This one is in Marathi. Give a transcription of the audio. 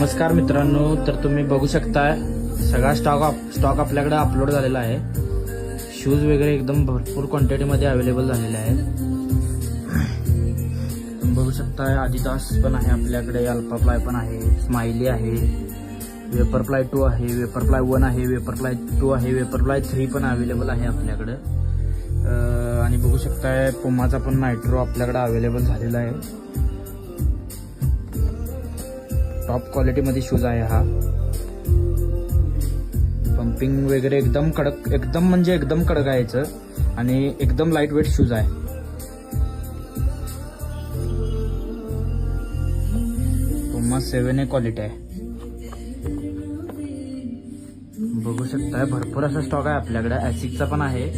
नमस्कार मित्रांनो, तर तुम्ही बघू शकताय सगळा स्टॉक आपल्याकडे अपलोड झालेला आहे. शूज वगैरे एकदम भरपूर क्वांटिटीमध्ये अवेलेबल झालेले आहेत. तुम्ही बघू शकताय आदिदास पण आहे आपल्याकडे, अल्फाफ्लाय पण आहे, स्माइली आहे, वेपरफ्लाय 2 आहे, वेपरफ्लाय 1 आहे, वेपरफ्लाय 2 आहे, वेपरफ्लाय 3 पण अवेलेबल आहे आपल्याकडे. आणि बघू शकताय पुमाचा पण नायट्रो आपल्याकडे अवेलेबल झालेला आहे. टॉप क्वालिटीमध्ये शूज आहे हा. पंपिंग वगैरे एकदम कडक, एकदम म्हणजे एकदम कडक आहे याचं, आणि एकदम लाईट वेट शूज आहे. पुमा 7A क्वालिटी आहे. बघू शकताय भरपूर असा स्टॉक आहे आपल्याकडे. ॲसिकचा पण आहे.